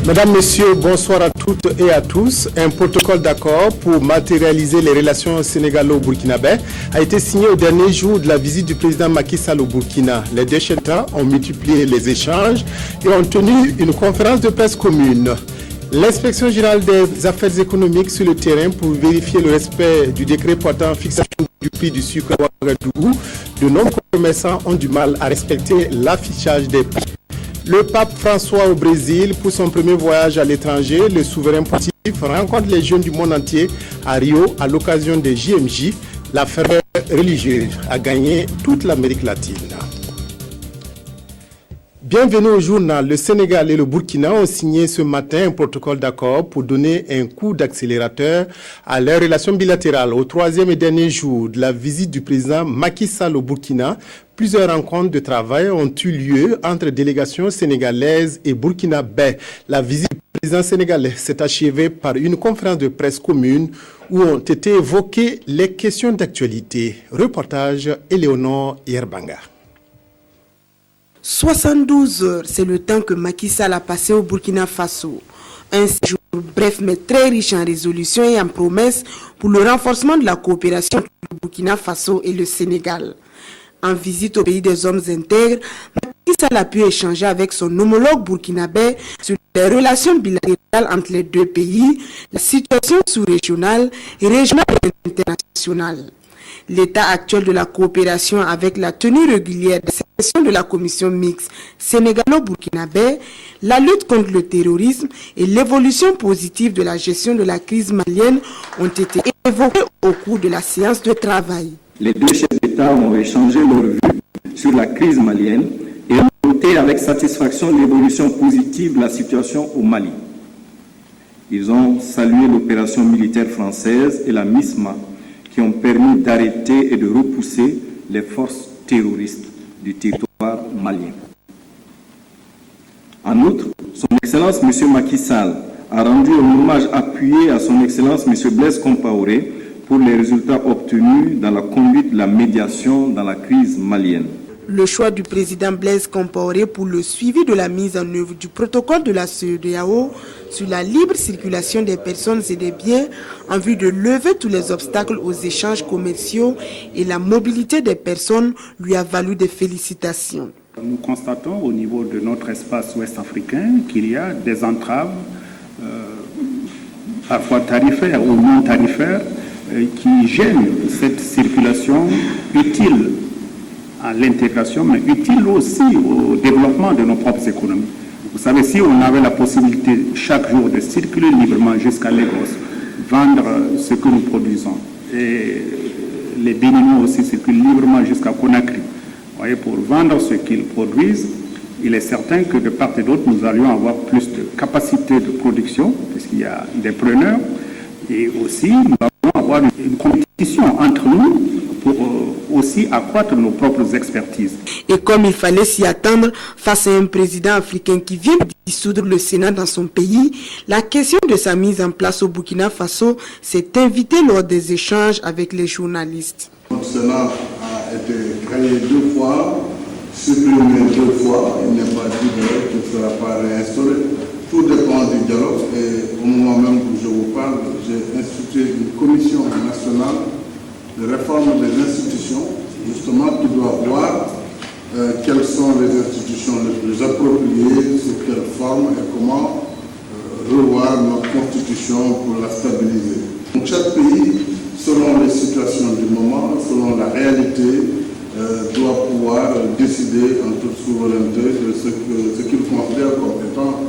Mesdames, Messieurs, bonsoir à toutes et à tous. Un protocole d'accord pour matérialiser les relations sénégalo-burkinabè a été signé au dernier jour de la visite du président Macky Sall au Burkina. Les deux chefs d'État ont multiplié les échanges et ont tenu une conférence de presse commune. L'inspection générale des affaires économiques sur le terrain pour vérifier le respect du décret portant fixation du prix du sucre à Ouagadougou, de nombreux commerçants ont du mal à respecter l'affichage des prix. Le pape François au Brésil pour son premier voyage à l'étranger. Le souverain pontife rencontre les jeunes du monde entier à Rio à l'occasion des JMJ. La ferveur religieuse a gagné toute l'Amérique latine. Bienvenue au journal. Le Sénégal et le Burkina ont signé ce matin un protocole d'accord pour donner un coup d'accélérateur à leurs relations bilatérales. Au troisième et dernier jour de la visite du président Macky Sall au Burkina, plusieurs rencontres de travail ont eu lieu entre délégations sénégalaises et burkinabè. La visite du président sénégalais s'est achevée par une conférence de presse commune où ont été évoquées les questions d'actualité. Reportage Éléonore Yerbanga. 72 heures, c'est le temps que Macky Sall a passé au Burkina Faso. Un séjour bref mais très riche en résolutions et en promesses pour le renforcement de la coopération entre le Burkina Faso et le Sénégal. En visite au pays des hommes intègres, Macky Sall a pu échanger avec son homologue burkinabè sur les relations bilatérales entre les deux pays, la situation sous-régionale et régionale et internationale. L'état actuel de la coopération avec la tenue régulière des sessions de la commission mixte sénégalo-burkinabè, la lutte contre le terrorisme et l'évolution positive de la gestion de la crise malienne ont été évoqués au cours de la séance de travail. Les deux chefs d'État ont échangé leurs vues sur la crise malienne et ont noté avec satisfaction l'évolution positive de la situation au Mali. Ils ont salué l'opération militaire française et la MISMA qui ont permis d'arrêter et de repousser les forces terroristes du territoire malien. En outre, son Excellence M. Macky Sall a rendu un hommage appuyé à son Excellence M. Blaise Compaoré pour les résultats obtenus dans la conduite de la médiation dans la crise malienne. Le choix du président Blaise Compaoré pour le suivi de la mise en œuvre du protocole de la CEDEAO sur la libre circulation des personnes et des biens en vue de lever tous les obstacles aux échanges commerciaux et la mobilité des personnes lui a valu des félicitations. Nous constatons au niveau de notre espace ouest africain qu'il y a des entraves, parfois tarifaires ou non tarifaires, qui gênent cette circulation utile à l'intégration, mais utile aussi au développement de nos propres économies. Vous savez, si on avait la possibilité chaque jour de circuler librement jusqu'à Lagos, vendre ce que nous produisons, et les Béninois aussi circulent librement jusqu'à Conakry, voyez, pour vendre ce qu'ils produisent, il est certain que de part et d'autre, nous allions avoir plus de capacité de production, puisqu'il y a des preneurs, et aussi nous allons avoir une compétition entre nous pour aussi accroître nos propres expertises. Et comme il fallait s'y attendre face à un président africain qui vient de dissoudre le Sénat dans son pays, la question de sa mise en place au Burkina Faso s'est invitée lors des échanges avec les journalistes. Notre Sénat a été créé 2 fois, supprimé 2 fois, il n'est pas dit qu'il ne sera pas réinstauré. Tout dépend du dialogue et au moment même où je vous parle, j'ai institué une commission nationale de réforme des institutions, justement, qui doit voir quelles sont les institutions les plus appropriées, sous quelle forme et comment revoir notre constitution pour la stabiliser. Donc chaque pays, selon les situations du moment, selon la réalité, doit pouvoir décider en toute souveraineté de ce qu'il considère comme étant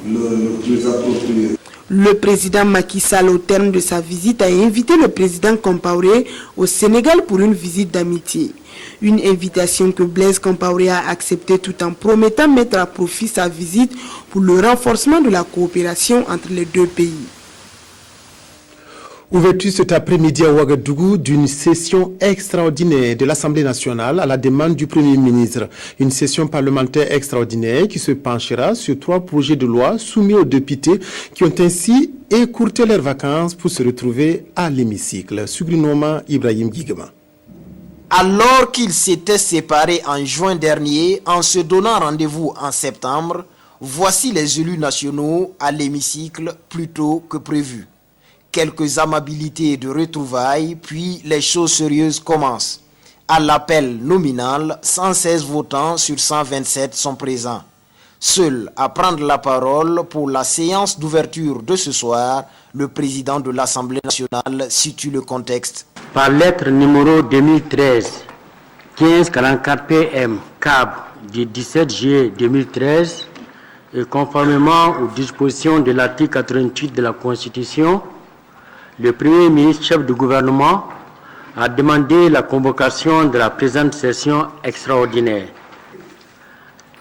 le plus approprié. Le président Macky Sall, au terme de sa visite, a invité le président Compaoré au Sénégal pour une visite d'amitié. Une invitation que Blaise Compaoré a acceptée tout en promettant mettre à profit sa visite pour le renforcement de la coopération entre les deux pays. Ouverture cet après-midi à Ouagadougou d'une session extraordinaire de l'Assemblée nationale à la demande du Premier ministre. Une session parlementaire extraordinaire qui se penchera sur 3 projets de loi soumis aux députés qui ont ainsi écourté leurs vacances pour se retrouver à l'hémicycle. Sugrinoma Ibrahim Guigama. Alors qu'ils s'étaient séparés en juin dernier en se donnant rendez-vous en septembre, Voici les élus nationaux à l'hémicycle plus tôt que prévu. Quelques amabilités de retrouvailles, puis les choses sérieuses commencent. À l'appel nominal, 116 votants sur 127 sont présents. Seul à prendre la parole pour la séance d'ouverture de ce soir, le président de l'Assemblée nationale situe le contexte. Par lettre numéro 2013-1544 PM CAB du 17 juillet 2013 et conformément aux dispositions de l'article 88 de la Constitution, le Premier ministre chef du gouvernement a demandé la convocation de la présente session extraordinaire.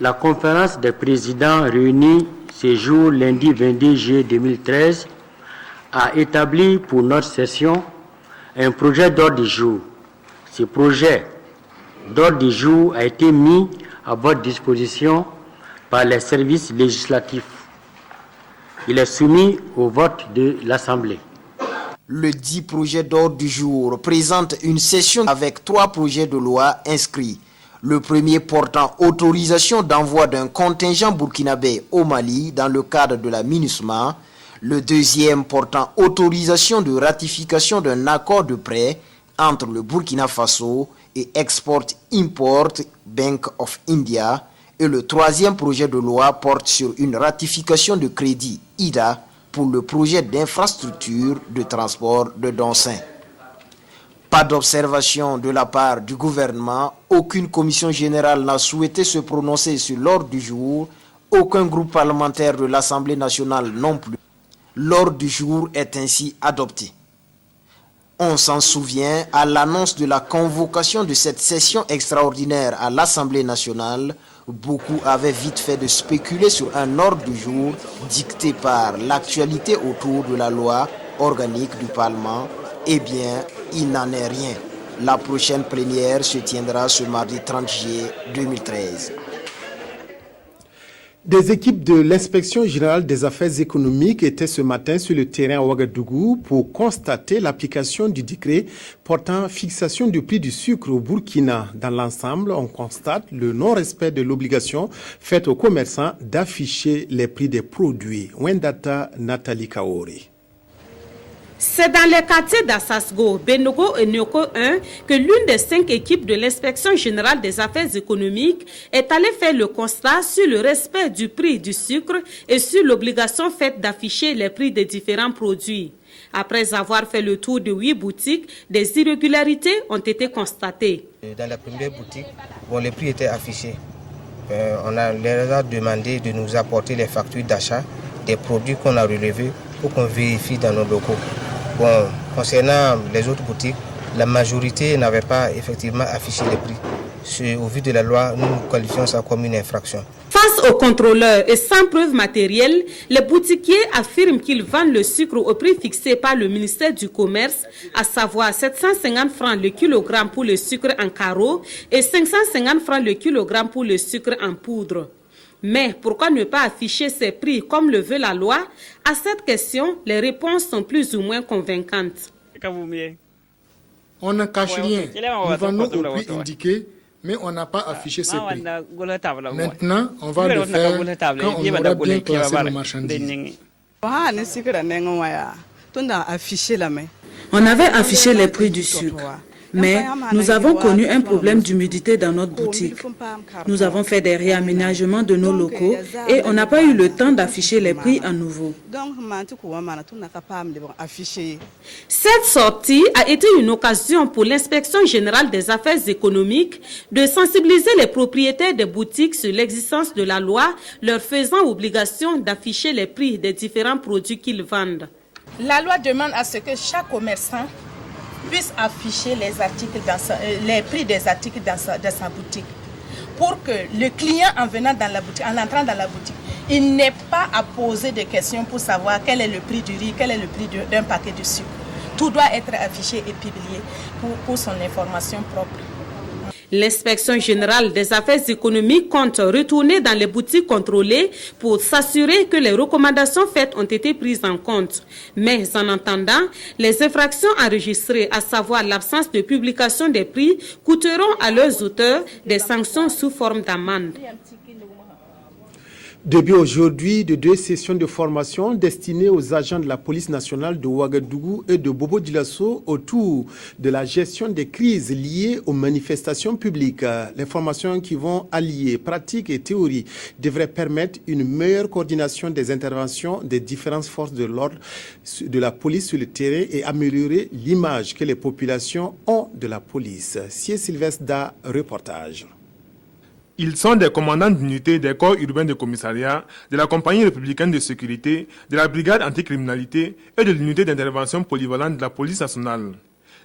La conférence des présidents réunie ce jour lundi 22 juillet 2013 a établi pour notre session un projet d'ordre du jour. Ce projet d'ordre du jour a été mis à votre disposition par les services législatifs. Il est soumis au vote de l'Assemblée. Le dit projet d'ordre du jour présente une session avec 3 projets de loi inscrits. Le premier portant autorisation d'envoi d'un contingent burkinabé au Mali dans le cadre de la MINUSMA. Le deuxième portant autorisation de ratification d'un accord de prêt entre le Burkina Faso et Export-Import Bank of India. Et le troisième projet de loi porte sur une ratification de crédit IDA pour le projet d'infrastructure de transport de Donsin. Pas d'observation de la part du gouvernement, aucune commission générale n'a souhaité se prononcer sur l'ordre du jour, aucun groupe parlementaire de l'Assemblée nationale non plus. L'ordre du jour est ainsi adopté. On s'en souvient, à l'annonce de la convocation de cette session extraordinaire à l'Assemblée nationale, beaucoup avaient vite fait de spéculer sur un ordre du jour dicté par l'actualité autour de la loi organique du Parlement. Eh bien, il n'en est rien. La prochaine plénière se tiendra ce mardi 30 juillet 2013. Des équipes de l'Inspection générale des affaires économiques étaient ce matin sur le terrain à Ouagadougou pour constater l'application du décret portant fixation du prix du sucre au Burkina. Dans l'ensemble, on constate le non-respect de l'obligation faite aux commerçants d'afficher les prix des produits. Wendata Nathalie Kaori. C'est dans les quartiers d'Assasgo, Benogo et Nyoko 1 que l'une des 5 équipes de l'Inspection générale des affaires économiques est allée faire le constat sur le respect du prix du sucre et sur l'obligation faite d'afficher les prix des différents produits. Après avoir fait le tour de 8 boutiques, des irrégularités ont été constatées. Dans la première boutique, les prix étaient affichés. On leur a demandé de nous apporter les factures d'achat des produits qu'on a relevés pour qu'on vérifie dans nos locaux. Bon, concernant les autres boutiques, la majorité n'avait pas effectivement affiché les prix. Au vu de la loi, nous qualifions ça comme une infraction. Face aux contrôleurs et sans preuve matérielle, les boutiquiers affirment qu'ils vendent le sucre au prix fixé par le ministère du Commerce, à savoir 750 francs le kilogramme pour le sucre en carreau et 550 francs le kilogramme pour le sucre en poudre. Mais pourquoi ne pas afficher ces prix comme le veut la loi? À cette question, les réponses sont plus ou moins convaincantes. On ne cache rien. Nous vendons au prix indiqué, mais on n'a pas affiché ces prix. Maintenant, on va le faire quand on aura bien classé nos marchandises. On avait affiché les prix du sucre. Mais nous avons connu un problème d'humidité dans notre boutique. Nous avons fait des réaménagements de nos locaux et on n'a pas eu le temps d'afficher les prix à nouveau. Cette sortie a été une occasion pour l'Inspection générale des affaires économiques de sensibiliser les propriétaires des boutiques sur l'existence de la loi, leur faisant obligation d'afficher les prix des différents produits qu'ils vendent. La loi demande à ce que chaque commerçant puisse afficher les prix des articles dans sa boutique pour que le client en venant dans la boutique, en entrant dans la boutique, il n'ait pas à poser de questions pour savoir quel est le prix du riz, quel est le prix d'un paquet de sucre. Tout doit être affiché et publié pour son information propre. L'Inspection générale des affaires économiques compte retourner dans les boutiques contrôlées pour s'assurer que les recommandations faites ont été prises en compte. Mais en attendant, les infractions enregistrées, à savoir l'absence de publication des prix, coûteront à leurs auteurs des sanctions sous forme d'amende. Début aujourd'hui de 2 sessions de formation destinées aux agents de la police nationale de Ouagadougou et de Bobo-Dioulasso autour de la gestion des crises liées aux manifestations publiques. Les formations qui vont allier pratique et théorie devraient permettre une meilleure coordination des interventions des différentes forces de l'ordre de la police sur le terrain et améliorer l'image que les populations ont de la police. Sié Sylvestre Da, reportage. Ils sont des commandants d'unités des corps urbains de commissariat, de la compagnie républicaine de sécurité, de la brigade anticriminalité et de l'unité d'intervention polyvalente de la police nationale.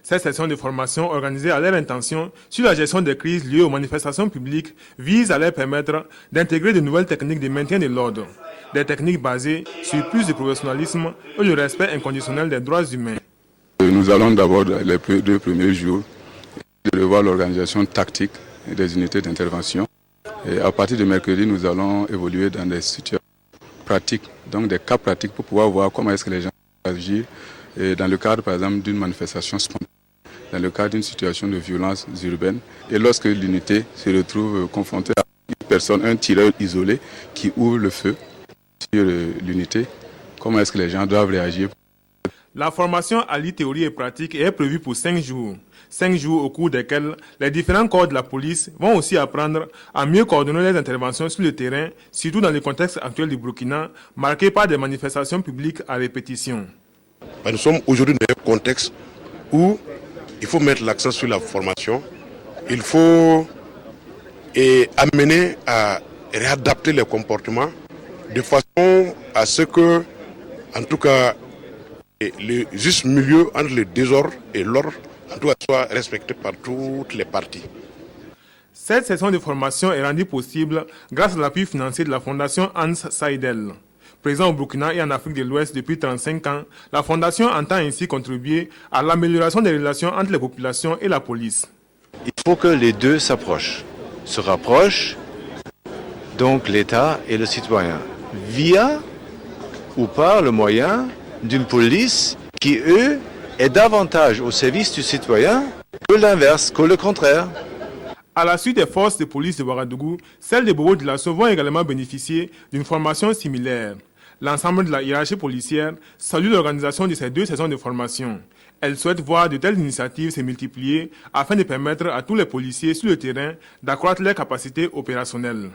Cette session de formation organisée à leur intention sur la gestion des crises liées aux manifestations publiques vise à leur permettre d'intégrer de nouvelles techniques de maintien de l'ordre, des techniques basées sur plus de professionnalisme et le respect inconditionnel des droits humains. Nous allons d'abord, les 2 premiers jours, revoir l'organisation tactique des unités d'intervention. Et à partir de mercredi, nous allons évoluer dans des situations pratiques, donc des cas pratiques pour pouvoir voir comment est-ce que les gens agissent dans le cadre, par exemple, d'une manifestation spontanée, dans le cadre d'une situation de violence urbaine. Et lorsque l'unité se retrouve confrontée à une personne, un tireur isolé qui ouvre le feu sur l'unité, comment est-ce que les gens doivent réagir. La formation allie théorie et pratique et est prévue pour 5 jours. 5 jours au cours desquels les différents corps de la police vont aussi apprendre à mieux coordonner les interventions sur le terrain, surtout dans le contexte actuel du Burkina, marqué par des manifestations publiques à répétition. Nous sommes aujourd'hui dans un contexte où il faut mettre l'accent sur la formation, il faut amener à réadapter les comportements de façon à ce que, en tout cas, le juste milieu entre le désordre et l'ordre doit être respecté par toutes les parties. Cette session de formation est rendue possible grâce à l'appui financier de la fondation Hans Seidel. Présent au Burkina et en Afrique de l'Ouest depuis 35 ans, la fondation entend ainsi contribuer à l'amélioration des relations entre les populations et la police. Il faut que les deux se rapprochent, donc l'État et le citoyen, via ou par le moyen d'une police qui, eux, est davantage au service du citoyen que l'inverse, que le contraire. À la suite des forces de police de Ouagadougou, celles de Bobo-Dioulasso vont également bénéficier d'une formation similaire. L'ensemble de la hiérarchie policière salue l'organisation de ces 2 sessions de formation. Elle souhaite voir de telles initiatives se multiplier afin de permettre à tous les policiers sur le terrain d'accroître leurs capacités opérationnelles.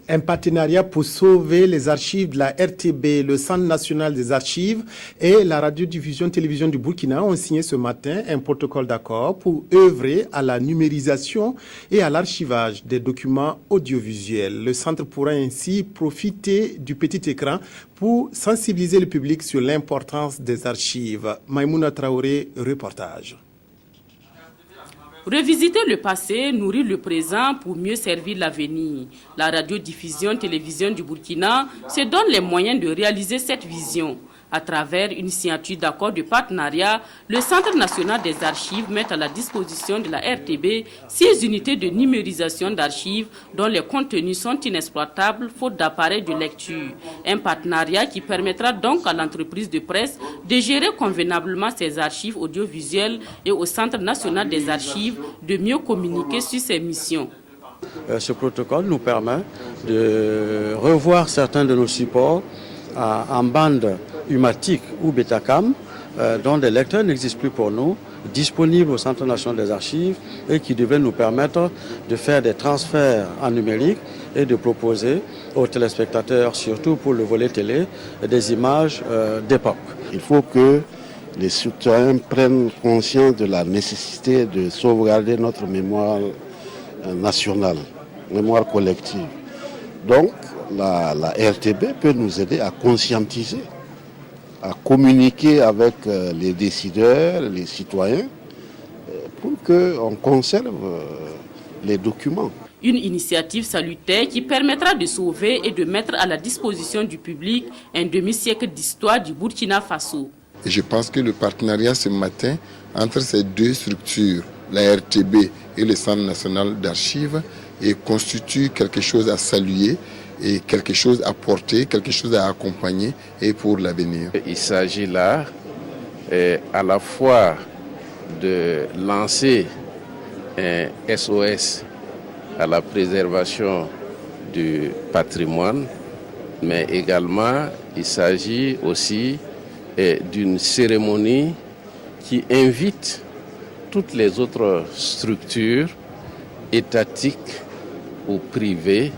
Un partenariat pour sauver les archives de la RTB, le Centre national des archives et la radiodiffusion-télévision du Burkina ont signé ce matin un protocole d'accord pour œuvrer à la numérisation et à l'archivage des documents audiovisuels. Le centre pourra ainsi profiter du petit écran pour sensibiliser le public sur l'importance des archives. Maïmouna Traoré, reportage. Revisiter le passé, nourrir le présent pour mieux servir l'avenir. La radiodiffusion-télévision du Burkina se donne les moyens de réaliser cette vision. À travers une signature d'accord de partenariat, le Centre national des archives met à la disposition de la RTB 6 unités de numérisation d'archives dont les contenus sont inexploitables faute d'appareils de lecture. Un partenariat qui permettra donc à l'entreprise de presse de gérer convenablement ses archives audiovisuelles et au Centre national des archives de mieux communiquer sur ses missions. Ce protocole nous permet de revoir certains de nos supports en bande Humatic ou Betacam, dont des lecteurs n'existent plus pour nous, disponibles au Centre national des archives et qui devaient nous permettre de faire des transferts en numérique et de proposer aux téléspectateurs, surtout pour le volet télé, des images d'époque. Il faut que les citoyens prennent conscience de la nécessité de sauvegarder notre mémoire nationale, mémoire collective. Donc, la RTB peut nous aider à conscientiser, à communiquer avec les décideurs, les citoyens, pour qu'on conserve les documents. Une initiative salutaire qui permettra de sauver et de mettre à la disposition du public un demi-siècle d'histoire du Burkina Faso. Et je pense que le partenariat ce matin entre ces 2 structures, la RTB et le Centre national d'archives, constitue quelque chose à saluer et quelque chose à porter, quelque chose à accompagner et pour l'avenir. Il s'agit là à la fois de lancer un SOS à la préservation du patrimoine, mais également il s'agit aussi d'une cérémonie qui invite toutes les autres structures étatiques ou privées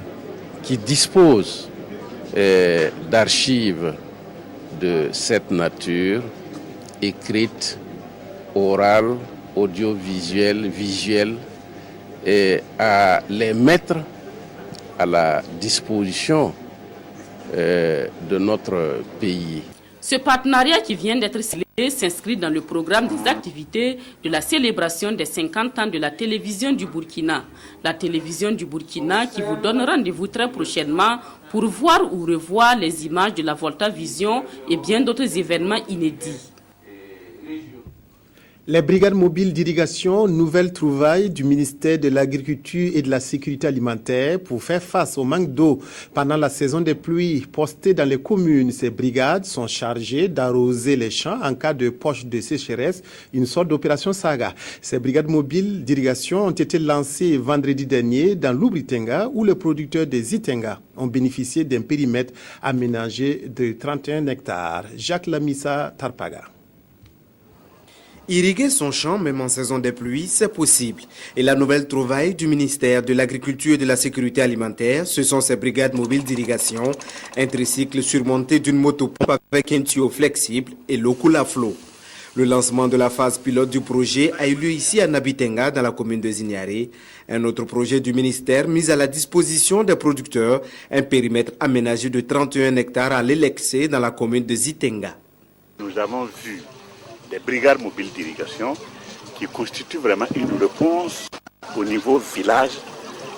qui disposent d'archives de cette nature, écrites, orales, audiovisuelles, visuelles, et à les mettre à la disposition de notre pays. Ce partenariat qui vient d'être scellé s'inscrit dans le programme des activités de la célébration des 50 ans de la télévision du Burkina. La télévision du Burkina qui vous donne rendez-vous très prochainement pour voir ou revoir les images de la Volta Vision et bien d'autres événements inédits. Les brigades mobiles d'irrigation, nouvelle trouvaille du ministère de l'Agriculture et de la Sécurité alimentaire pour faire face au manque d'eau pendant la saison des pluies. Postées dans les communes, ces brigades sont chargées d'arroser les champs en cas de poche de sécheresse, une sorte d'opération saga. Ces brigades mobiles d'irrigation ont été lancées vendredi dernier dans l'Oubri-Tenga où les producteurs des Itenga ont bénéficié d'un périmètre aménagé de 31 hectares. Jacques Lamissa Tarpaga. Irriguer son champ, même en saison des pluies, c'est possible. Et la nouvelle trouvaille du ministère de l'Agriculture et de la Sécurité alimentaire, ce sont ces brigades mobiles d'irrigation, un tricycle surmonté d'une motopompe avec un tuyau flexible et l'eau coule à flot. Le lancement de la phase pilote du projet a eu lieu ici à Nabitenga, dans la commune de Zignaré. Un autre projet du ministère mis à la disposition des producteurs, un périmètre aménagé de 31 hectares à l'Élexé, dans la commune de Zitenga. Nous avons vu des brigades mobiles d'irrigation qui constituent vraiment une réponse au niveau village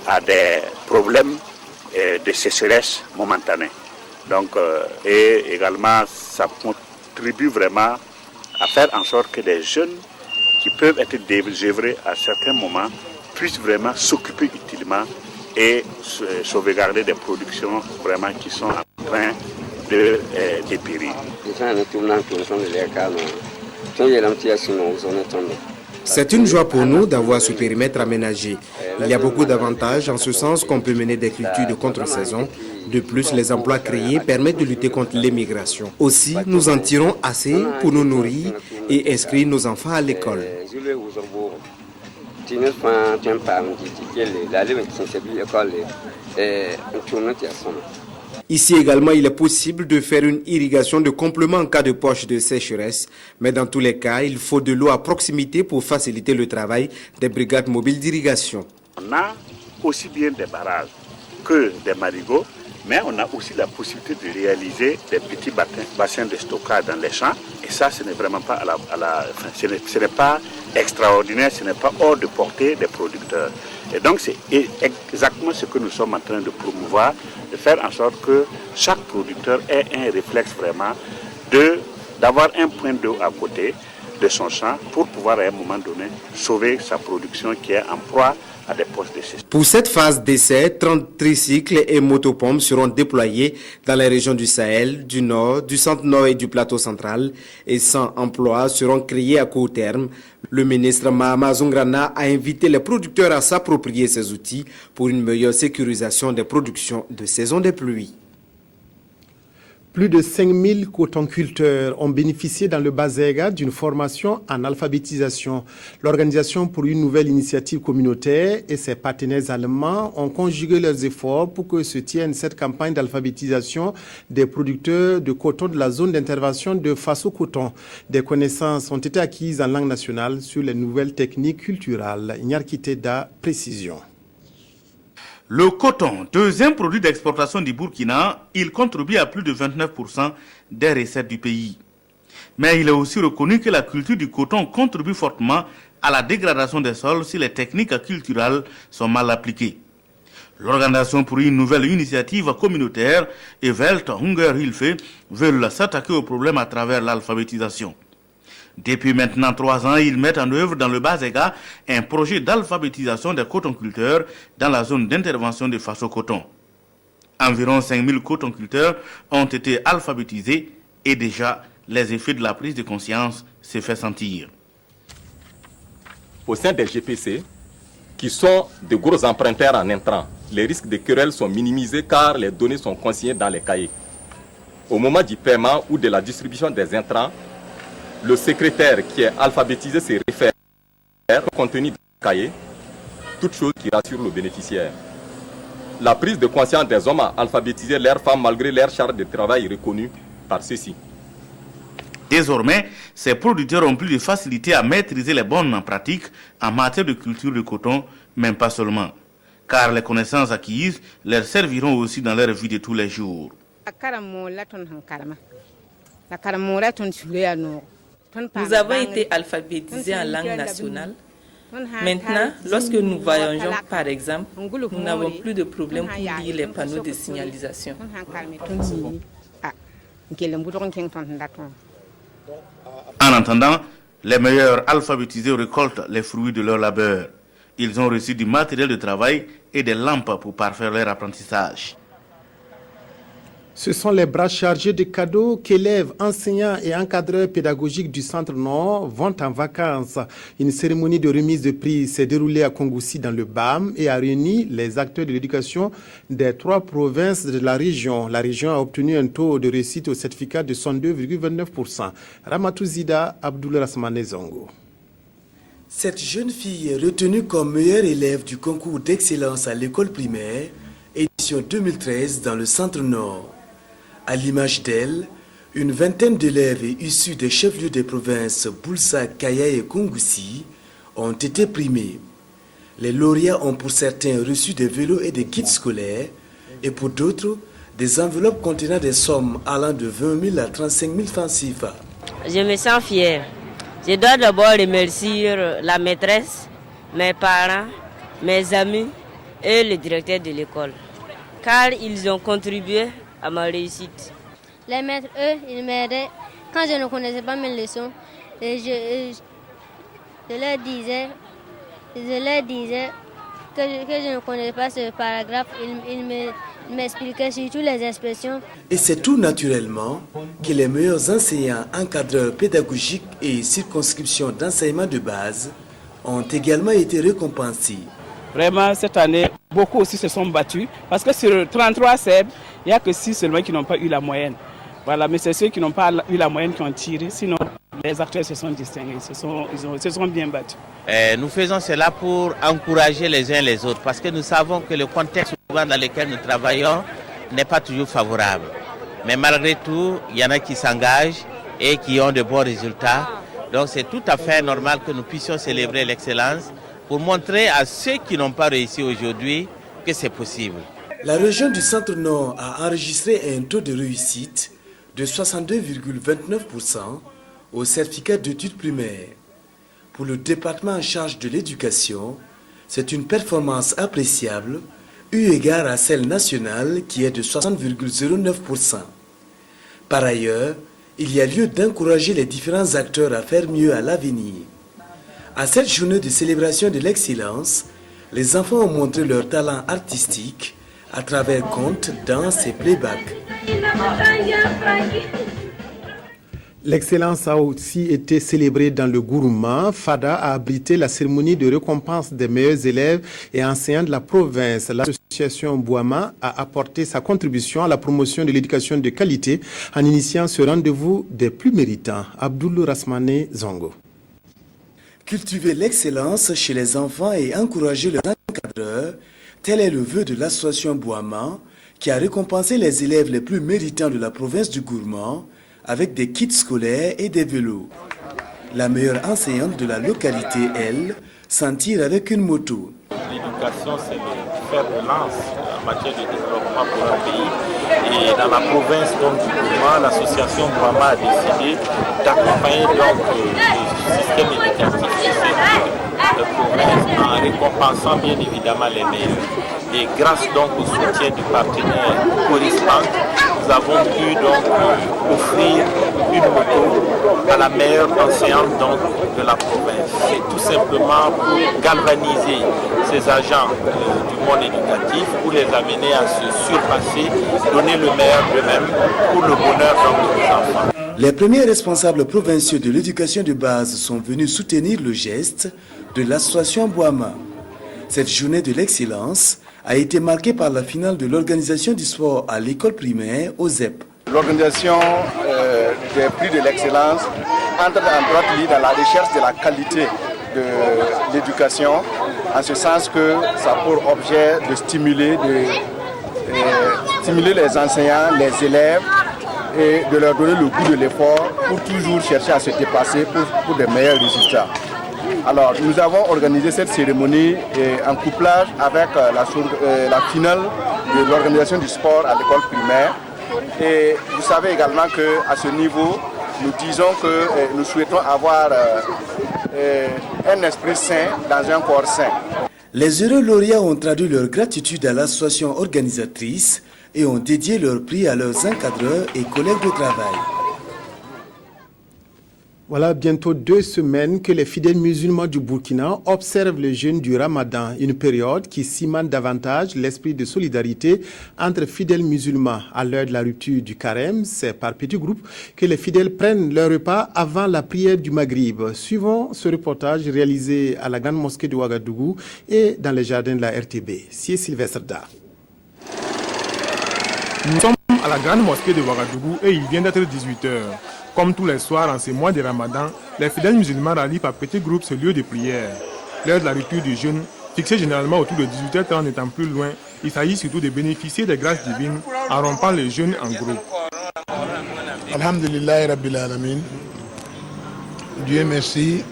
à des problèmes de sécheresse momentanée. Donc, et également, ça contribue vraiment à faire en sorte que des jeunes qui peuvent être désœuvrés à certains moments puissent vraiment s'occuper utilement et sauvegarder des productions vraiment qui sont en train de dépérir. C'est une joie pour nous d'avoir ce périmètre aménagé. Il y a beaucoup d'avantages en ce sens qu'on peut mener des cultures de contre-saison. De plus, les emplois créés permettent de lutter contre l'émigration. Aussi, nous en tirons assez pour nous nourrir et inscrire nos enfants à l'école. Ici également, il est possible de faire une irrigation de complément en cas de poche de sécheresse. Mais dans tous les cas, il faut de l'eau à proximité pour faciliter le travail des brigades mobiles d'irrigation. On a aussi bien des barrages que des marigots, mais on a aussi la possibilité de réaliser des petits bassins de stockage dans les champs. Et ça, ce n'est vraiment pas ce n'est pas extraordinaire, ce n'est pas hors de portée des producteurs. Et donc, c'est exactement ce que nous sommes en train de promouvoir, de faire en sorte que chaque producteur ait un réflexe vraiment d'avoir un point d'eau à côté de son champ pour pouvoir à un moment donné sauver sa production qui est en proie à des postes de sécheresse. Pour cette phase d'essai, 30 tricycles et motopompes seront déployés dans les régions du Sahel, du Nord, du Centre-Nord et du Plateau central et 100 emplois seront créés à court terme. Le ministre Mahama Zungrana a invité les producteurs à s'approprier ces outils pour une meilleure sécurisation des productions de saison des pluies. Plus de 5000 cotonculteurs ont bénéficié dans le Bazega d'une formation en alphabétisation. L'Organisation pour une nouvelle initiative communautaire et ses partenaires allemands ont conjugué leurs efforts pour que se tienne cette campagne d'alphabétisation des producteurs de coton de la zone d'intervention de Faso Coton. Des connaissances ont été acquises en langue nationale sur les nouvelles techniques culturelles. Ignarkiteda, précision. Le coton, deuxième produit d'exportation du Burkina, il contribue à plus de 29% des recettes du pays. Mais il est aussi reconnu que la culture du coton contribue fortement à la dégradation des sols si les techniques culturelles sont mal appliquées. L'Organisation pour une nouvelle initiative communautaire et Welt Hunger Hilfe veulent s'attaquer au problème à travers l'alphabétisation. Depuis maintenant 3 ans, ils mettent en œuvre dans le Bazega un projet d'alphabétisation des cotonculteurs dans la zone d'intervention de Faso Coton. Environ 5000 cotonculteurs ont été alphabétisés et déjà les effets de la prise de conscience se font sentir. Au sein des GPC, qui sont de gros emprunteurs en intrants. Les risques de querelles sont minimisés car les données sont consignées dans les cahiers. Au moment du paiement ou de la distribution des intrants, le secrétaire qui est alphabétisé se réfère au contenu du cahier, toute chose qui rassure le bénéficiaire. La prise de conscience des hommes à alphabétiser leurs femmes malgré leur charge de travail reconnue par ceux-ci. Désormais, ces producteurs ont plus de facilité à maîtriser les bonnes pratiques en matière de culture de coton, même pas seulement. Car les connaissances acquises leur serviront aussi dans leur vie de tous les jours. Nous avons été alphabétisés en langue nationale. Maintenant, lorsque nous voyageons, par exemple, nous n'avons plus de problème pour lire les panneaux de signalisation. En attendant, les meilleurs alphabétisés récoltent les fruits de leur labeur. Ils ont reçu du matériel de travail et des lampes pour parfaire leur apprentissage. Ce sont les bras chargés de cadeaux qu'élèves, enseignants et encadreurs pédagogiques du Centre Nord vont en vacances. Une cérémonie de remise de prix s'est déroulée à Kongoussi dans le BAM et a réuni les acteurs de l'éducation des 3 provinces de la région. La région a obtenu un taux de réussite au certificat de 102,29%. Ramatou Zida, Abdoul Rasmane Zongo. Cette jeune fille est retenue comme meilleure élève du concours d'excellence à l'école primaire, édition 2013 dans le Centre Nord. À l'image d'elle, une vingtaine d'élèves issus des chefs-lieux des provinces Boulsa, Kaya et Kongoussi ont été primés. Les lauréats ont pour certains reçu des vélos et des kits scolaires et pour d'autres, des enveloppes contenant des sommes allant de 20 000 à 35 000 francs CFA. Je me sens fière. Je dois d'abord remercier la maîtresse, mes parents, mes amis et le directeur de l'école, car ils ont contribué à ma réussite. Les maîtres, eux, ils m'aidaient. Quand je ne connaissais pas mes leçons, je leur disais que je ne connaissais pas ce paragraphe. Ils m'expliquaient surtout les expressions. Et c'est tout naturellement que les meilleurs enseignants, encadreurs pédagogiques et circonscriptions d'enseignement de base ont également été récompensés. Vraiment, cette année, beaucoup aussi se sont battus parce que sur 33 SEB, il n'y a que 6 seulement qui n'ont pas eu la moyenne. Voilà, mais c'est ceux qui n'ont pas eu la moyenne qui ont tiré. Sinon, les acteurs se sont distingués, ils se sont bien battus. Nous faisons cela pour encourager les uns les autres parce que nous savons que le contexte dans lequel nous travaillons n'est pas toujours favorable. Mais malgré tout, il y en a qui s'engagent et qui ont de bons résultats. Donc c'est tout à fait normal que nous puissions célébrer l'excellence pour montrer à ceux qui n'ont pas réussi aujourd'hui que c'est possible. La région du Centre Nord a enregistré un taux de réussite de 62,29% au certificat d'études primaires. Pour le département en charge de l'éducation, c'est une performance appréciable eu égard à celle nationale qui est de 60,09%. Par ailleurs, il y a lieu d'encourager les différents acteurs à faire mieux à l'avenir. À cette journée de célébration de l'excellence, les enfants ont montré leur talent artistique à travers contes, danse et playback. L'excellence a aussi été célébrée dans le Gourouma. Fada a abrité la cérémonie de récompense des meilleurs élèves et enseignants de la province. L'association Bouama a apporté sa contribution à la promotion de l'éducation de qualité en initiant ce rendez-vous des plus méritants. Abdoul Rasmane Zongo. Cultiver l'excellence chez les enfants et encourager leurs encadreurs, tel est le vœu de l'association Bouama qui a récompensé les élèves les plus méritants de la province du Gourmand avec des kits scolaires et des vélos. La meilleure enseignante de la localité, elle, s'en tire avec une moto. L'éducation, c'est le fer de lance en matière de développement pour le pays. Et dans la province du Gourmand, l'association Bouama a décidé d'accompagner le système éducatif de cette province en récompensant bien évidemment les meilleurs. Et grâce donc au soutien du partenaire Correspond, nous avons pu donc offrir une moto à la meilleure enseignante donc de la province. C'est tout simplement pour galvaniser ces agents du monde éducatif, pour les amener à se surpasser, donner le meilleur d'eux-mêmes pour le bonheur donc de nos enfants. Les premiers responsables provinciaux de l'éducation de base sont venus soutenir le geste de l'association Bouama. Cette journée de l'excellence a été marquée par la finale de l'organisation du sport à l'école primaire au ZEP. L'organisation des prix de l'excellence entre en droite ligne dans la recherche de la qualité de l'éducation, en ce sens que ça a pour objet de stimuler les enseignants, les élèves et de leur donner le goût de l'effort pour toujours chercher à se dépasser pour de meilleurs résultats. Alors, nous avons organisé cette cérémonie en couplage avec la finale de l'organisation du sport à l'école primaire. Et vous savez également qu'à ce niveau, nous disons que nous souhaitons avoir un esprit sain dans un corps sain. Les heureux lauréats ont traduit leur gratitude à l'association organisatrice et ont dédié leur prix à leurs encadreurs et collègues de travail. Voilà bientôt 2 semaines que les fidèles musulmans du Burkina observent le jeûne du Ramadan, une période qui cimente davantage l'esprit de solidarité entre fidèles musulmans. À l'heure de la rupture du carême, c'est par petits groupes que les fidèles prennent leur repas avant la prière du Maghrib. Suivons ce reportage réalisé à la grande mosquée de Ouagadougou et dans les jardins de la RTB. C'est Sylvestre Da. Nous sommes à la grande mosquée de Ouagadougou et il vient d'être 18h. Comme tous les soirs en ces mois de Ramadan, les fidèles musulmans rallient par petits groupes ce lieu de prière. L'heure de la rupture du jeûne, fixée généralement autour de 18h30 n'étant plus loin, il s'agit surtout de bénéficier des grâces divines en rompant le jeûne en groupe. Alhamdulillah Rabbil Alamin. Dieu merci.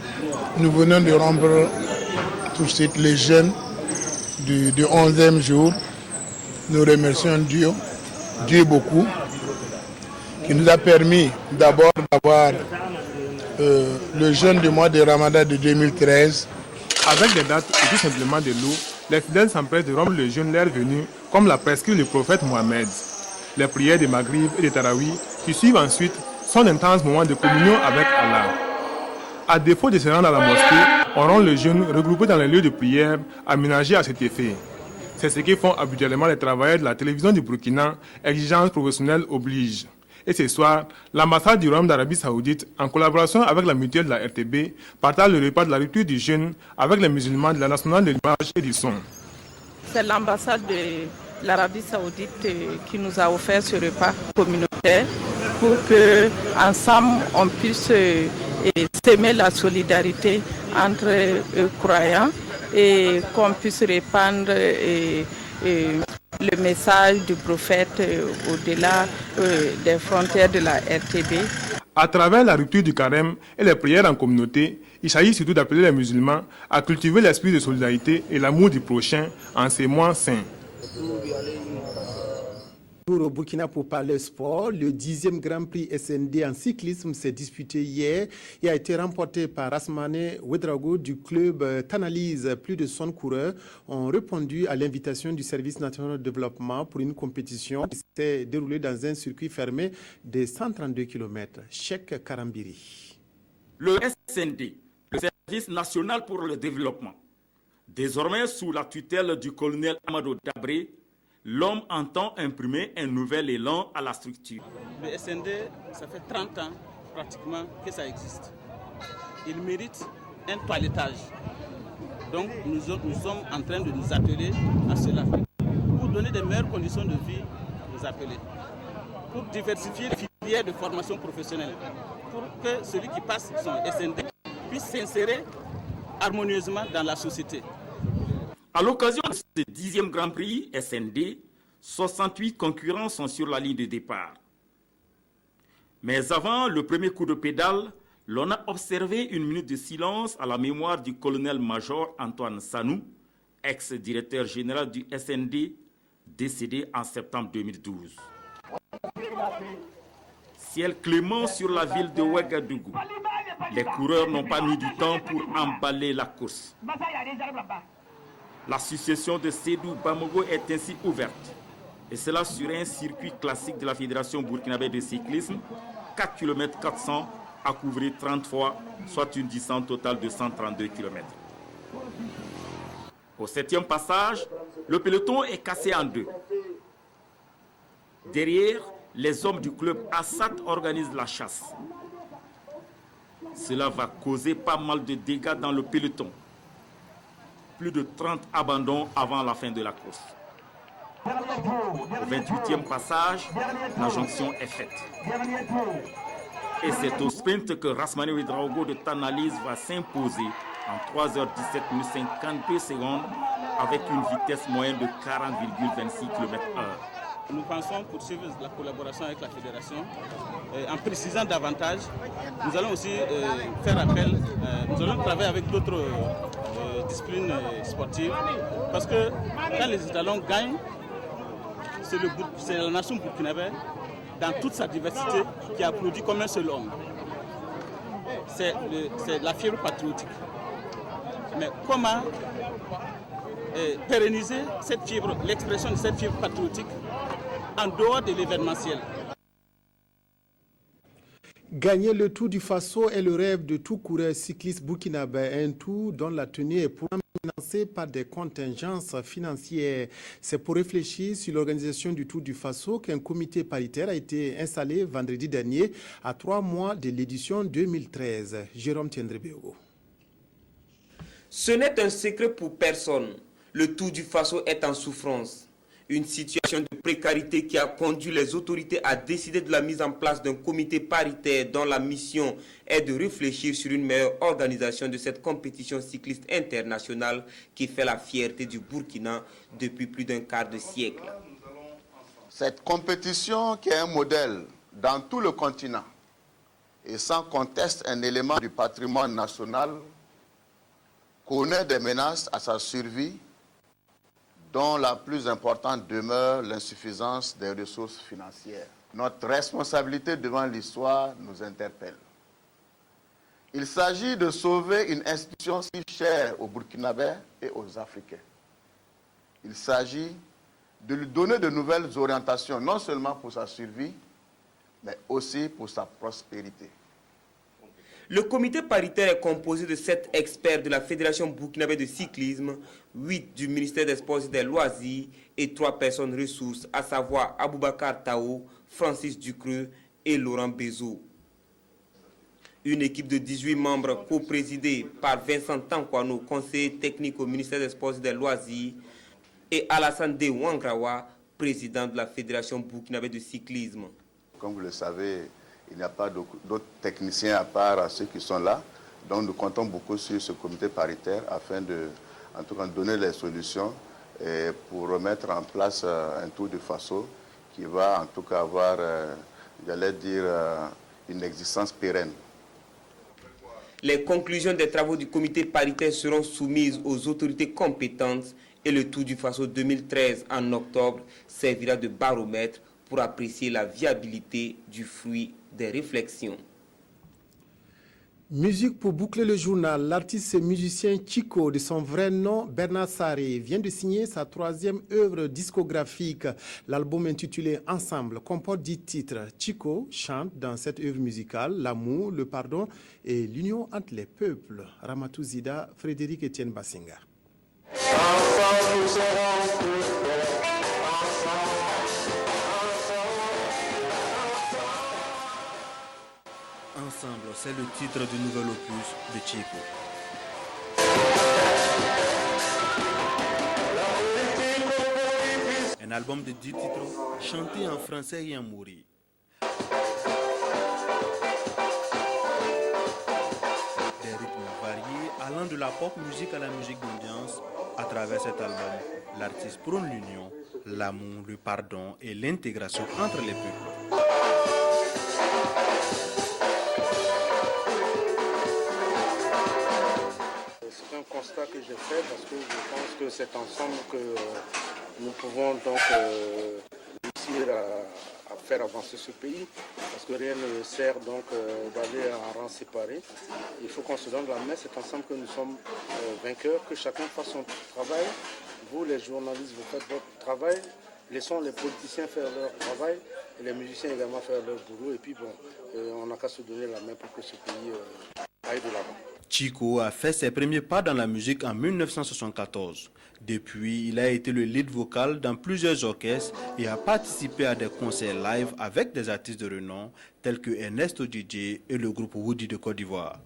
Nous venons de rompre tout de suite le jeûne du 11e jour. Nous remercions Dieu beaucoup, qui nous a permis d'abord d'avoir le jeûne du mois de Ramadan de 2013. Avec des dates et tout simplement de l'eau, les fidèles s'empressent de rompre le jeûne l'heure venue, comme l'a prescrit le prophète Mohammed. Les prières de Maghrib et de Tarawi qui suivent ensuite sont d'intenses moments de communion avec Allah. À défaut de se rendre à la mosquée, on rompt le jeûne regroupé dans les lieux de prière aménagés à cet effet. C'est ce que font habituellement les travailleurs de la télévision du Burkina, exigence professionnelle oblige. Et ce soir, l'ambassade du Royaume d'Arabie Saoudite, en collaboration avec la mutuelle de la RTB, partage le repas de la rupture du jeûne avec les musulmans de la nationale de l'image et du son. C'est l'ambassade de l'Arabie Saoudite qui nous a offert ce repas communautaire pour que ensemble on puisse s'aimer la solidarité entre croyants et qu'on puisse répandre le message du prophète au-delà des frontières de la RTB. À travers la rupture du carême et les prières en communauté, il s'agit surtout d'appeler les musulmans à cultiver l'esprit de solidarité et l'amour du prochain en ces mois saints. Au Burkina pour parler sport, le 10e Grand Prix SND en cyclisme s'est disputé hier et a été remporté par Asmane Ouedraogo du club Tanalyse. Plus de 100 coureurs ont répondu à l'invitation du service national de développement pour une compétition qui s'est déroulée dans un circuit fermé de 132 km. Cheikh Karambiri. Le SND, le service national pour le développement, désormais sous la tutelle du colonel Amadou Dabré, l'homme entend imprimer un nouvel élan à la structure. Le SND, ça fait 30 ans pratiquement que ça existe. Il mérite un toilettage. Donc nous sommes en train de nous atteler à cela. Pour donner de meilleures conditions de vie aux appelés. Pour diversifier les filières de formation professionnelle. Pour que celui qui passe son SND puisse s'insérer harmonieusement dans la société. À l'occasion de ce 10e Grand Prix SND, 68 concurrents sont sur la ligne de départ. Mais avant le premier coup de pédale, l'on a observé une minute de silence à la mémoire du colonel-major Antoine Sanou, ex-directeur général du SND, décédé en septembre 2012. Ciel clément sur la ville de Ouagadougou. Les coureurs n'ont pas mis du temps pour emballer la course. La succession de Sédou Bamogo est ainsi ouverte, et cela sur un circuit classique de la Fédération burkinabé de cyclisme, 4 km 400 à couvrir 30 fois, soit une distance totale de 132 km. Au 7e passage, le peloton est cassé en deux. Derrière, les hommes du club Assad organisent la chasse. Cela va causer pas mal de dégâts dans le peloton. plus de 30 abandons avant la fin de la course. Au 28e passage, la jonction est faite. Et c'est au sprint que Rasmani Ouedraogo de Tanalis va s'imposer en 3h17 minutes 52 secondes avec une vitesse moyenne de 40,26 km/h. Nous pensons poursuivre la collaboration avec la fédération en précisant davantage. Nous allons aussi faire appel, nous allons travailler avec d'autres disciplines sportives parce que quand les étalons gagnent, c'est la nation burkinabé dans toute sa diversité qui applaudit comme un seul homme. C'est la fièvre patriotique. Mais comment pérenniser cette fièvre, l'expression de cette fièvre patriotique en dehors de l'événementiel? Gagner le Tour du Faso est le rêve de tout coureur cycliste burkinabé, un tour dont la tenue est financée par des contingences financières. C'est pour réfléchir sur l'organisation du Tour du Faso qu'un comité paritaire a été installé vendredi dernier à 3 mois de l'édition 2013. Jérôme Tiendré-Béogo. Ce n'est un secret pour personne. Le Tour du Faso est en souffrance. Une situation de précarité qui a conduit les autorités à décider de la mise en place d'un comité paritaire dont la mission est de réfléchir sur une meilleure organisation de cette compétition cycliste internationale qui fait la fierté du Burkina depuis plus d'un quart de siècle. Cette compétition qui est un modèle dans tout le continent et sans conteste un élément du patrimoine national connaît des menaces à sa survie, dont la plus importante demeure l'insuffisance des ressources financières. Notre responsabilité devant l'histoire nous interpelle. Il s'agit de sauver une institution si chère aux Burkinabés et aux Africains. Il s'agit de lui donner de nouvelles orientations, non seulement pour sa survie, mais aussi pour sa prospérité. Le comité paritaire est composé de 7 experts de la Fédération burkinabé de cyclisme, 8 du ministère des Sports et des Loisirs et 3 personnes ressources, à savoir Aboubakar Tao, Francis Ducreux et Laurent Bézot. Une équipe de 18 membres co-présidée par Vincent Tankwano, conseiller technique au ministère des Sports et des Loisirs, et Alassane De Wangrawa, président de la Fédération burkinabé de cyclisme. Comme vous le savez, il n'y a pas d'autres techniciens à part ceux qui sont là. Donc nous comptons beaucoup sur ce comité paritaire afin de, en tout cas, donner les solutions pour remettre en place un Tour du Faso qui va en tout cas avoir, j'allais dire, une existence pérenne. Les conclusions des travaux du comité paritaire seront soumises aux autorités compétentes et le Tour du Faso 2013 en octobre servira de baromètre pour apprécier la viabilité du fruit des réflexions. Musique pour boucler le journal. L'artiste et musicien Chico, de son vrai nom Bernard Sarré, vient de signer sa 3e œuvre discographique. L'album intitulé Ensemble comporte 10 titres. Chico chante dans cette œuvre musicale l'amour, le pardon et l'union entre les peuples. Ramatou Zida, Frédéric Etienne Bassinga. Ensemble nous serons tous. Ensemble, c'est le titre du nouvel opus de Chico. Un album de 10 titres chantés en français et en mouri. Des rythmes variés allant de la pop musique à la musique d'ambiance. À travers cet album, l'artiste prône l'union, l'amour, le pardon et l'intégration entre les peuples. C'est un constat que j'ai fait parce que je pense que c'est ensemble que nous pouvons donc réussir à faire avancer ce pays, parce que rien ne sert donc d'aller en rang séparé. Il faut qu'on se donne la main, c'est ensemble que nous sommes vainqueurs, que chacun fasse son travail. Vous les journalistes, vous faites votre travail, laissons les politiciens faire leur travail et les musiciens également faire leur boulot, et puis bon, on n'a qu'à se donner la main pour que ce pays aille de l'avant. Chico a fait ses premiers pas dans la musique en 1974. Depuis, il a été le lead vocal dans plusieurs orchestres et a participé à des concerts live avec des artistes de renom tels que Ernesto DJ et le groupe Woody de Côte d'Ivoire.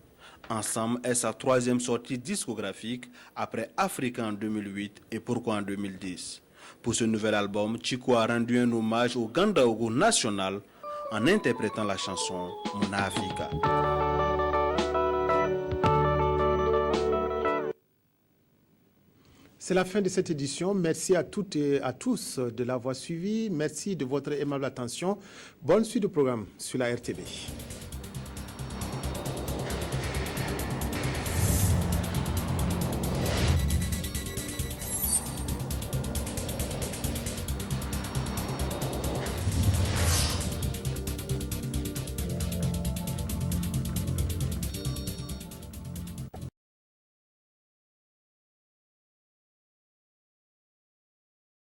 Ensemble est sa troisième sortie discographique après Africa en 2008 et Pourquoi en 2010. Pour ce nouvel album, Chico a rendu un hommage au Gandaogo national en interprétant la chanson Mona Africa. C'est la fin de cette édition. Merci à toutes et à tous de l'avoir suivi. Merci de votre aimable attention. Bonne suite de programme sur la RTB.